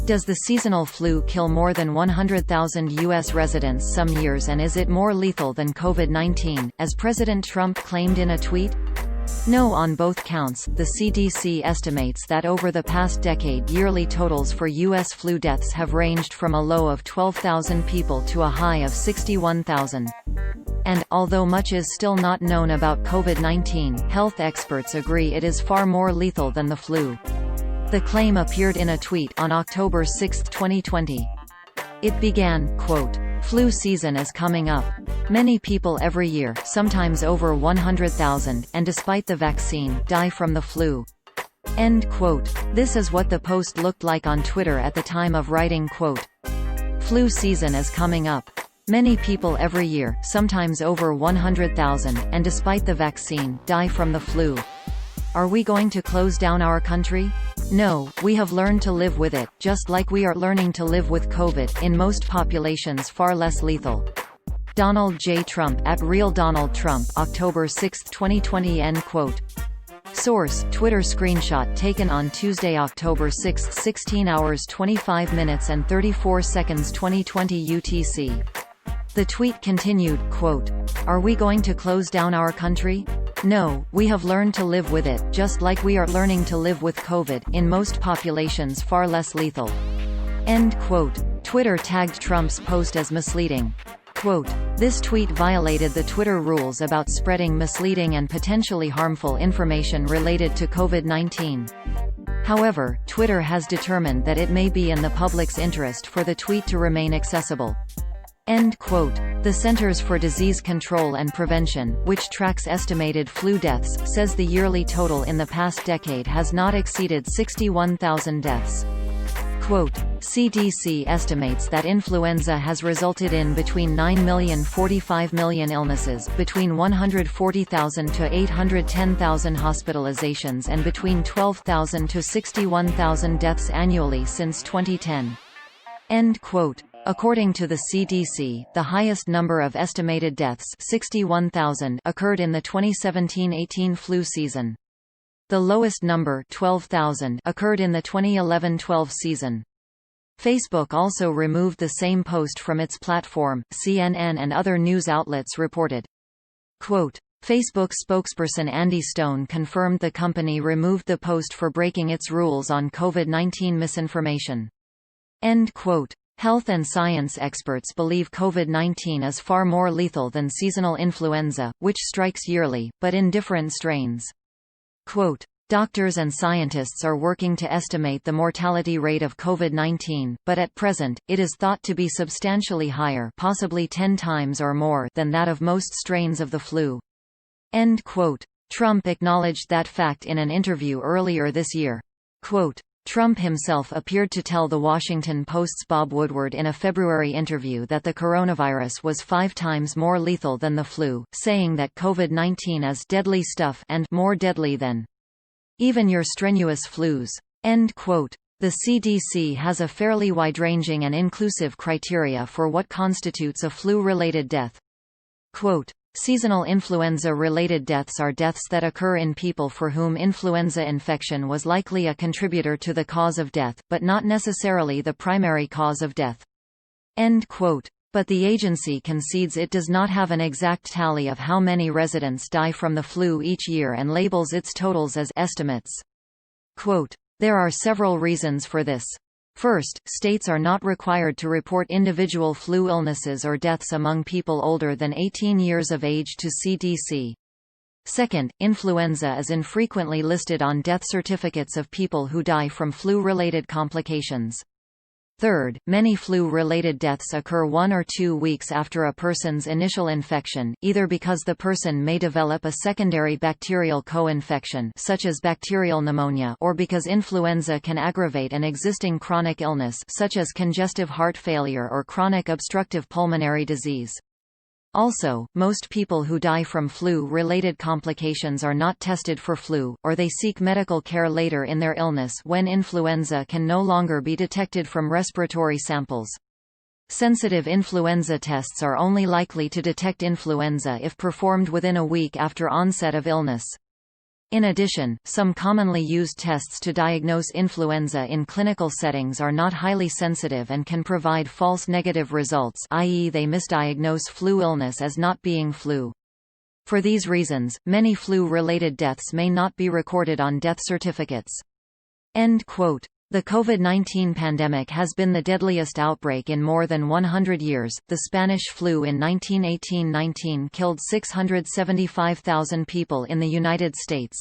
Does the seasonal flu kill more than 100,000 U.S. residents some years, and is it more lethal than COVID-19, as President Trump claimed in a tweet? No on both counts. The CDC estimates that over the past decade yearly totals for U.S. flu deaths have ranged from a low of 12,000 people to a high of 61,000. And, although much is still not known about COVID-19, health experts agree it is far more lethal than the flu. The claim appeared in a tweet on October 6, 2020. It began, quote, "Flu season is coming up. Many people every year, sometimes over 100,000, and despite the vaccine, die from the flu." End quote. This is what the post looked like on Twitter at the time of writing, quote, "Flu season is coming up. Many people every year, sometimes over 100,000, and despite the vaccine, die from the flu. Are we going to close down our country? No, we have learned to live with it, just like we are learning to live with COVID, in most populations far less lethal." Donald J. Trump at Real Donald Trump, October 6, 2020. End quote. Source: Twitter screenshot taken on Tuesday, October 6, 16 hours 25 minutes and 34 seconds 2020 UTC. The tweet continued, quote, "Are we going to close down our country? No, we have learned to live with it, just like we are learning to live with COVID, in most populations far less lethal." End quote. Twitter tagged Trump's post as misleading. Quote, "This tweet violated the Twitter rules about spreading misleading and potentially harmful information related to COVID-19. However, Twitter has determined that it may be in the public's interest for the tweet to remain accessible." End quote. The Centers for Disease Control and Prevention, which tracks estimated flu deaths, says the yearly total in the past decade has not exceeded 61,000 deaths. Quote, "CDC estimates that influenza has resulted in between 9 million 45 million illnesses, between 140,000 to 810,000 hospitalizations, and between 12,000 to 61,000 deaths annually since 2010. End quote. According to the CDC, the highest number of estimated deaths, 61,000, occurred in the 2017-18 flu season. The lowest number, 12,000, occurred in the 2011-12 season. Facebook also removed the same post from its platform, CNN and other news outlets reported. Quote, Facebook spokesperson Andy Stone confirmed the company removed the post for breaking its rules on COVID-19 misinformation. End quote. Health and science experts believe COVID-19 is far more lethal than seasonal influenza, which strikes yearly, but in different strains. Quote, "Doctors and scientists are working to estimate the mortality rate of COVID-19, but at present, it is thought to be substantially higher, possibly 10 times or more, than that of most strains of the flu." End quote. Trump acknowledged that fact in an interview earlier this year. Quote, Trump himself appeared to tell The Washington Post's Bob Woodward in a February interview that the coronavirus was 5 times more lethal than the flu, saying that COVID-19 is deadly stuff and more deadly than even your strenuous flus. End quote. The CDC has a fairly wide-ranging and inclusive criteria for what constitutes a flu-related death. Quote, "Seasonal influenza-related deaths are deaths that occur in people for whom influenza infection was likely a contributor to the cause of death, but not necessarily the primary cause of death." End quote. But the agency concedes it does not have an exact tally of how many residents die from the flu each year and labels its totals as estimates. Quote, "There are several reasons for this. First, states are not required to report individual flu illnesses or deaths among people older than 18 years of age to CDC. Second, influenza is infrequently listed on death certificates of people who die from flu-related complications. Third, many flu-related deaths occur 1 or 2 weeks after a person's initial infection, either because the person may develop a secondary bacterial co-infection such as bacterial pneumonia, or because influenza can aggravate an existing chronic illness such as congestive heart failure or chronic obstructive pulmonary disease. Also, most people who die from flu-related complications are not tested for flu, or they seek medical care later in their illness when influenza can no longer be detected from respiratory samples. Sensitive influenza tests are only likely to detect influenza if performed within a week after onset of illness. In addition, some commonly used tests to diagnose influenza in clinical settings are not highly sensitive and can provide false negative results, i.e. they misdiagnose flu illness as not being flu. For these reasons, many flu-related deaths may not be recorded on death certificates. End quote. The COVID-19 pandemic has been the deadliest outbreak in more than 100 years. The Spanish flu in 1918–19 killed 675,000 people in the United States.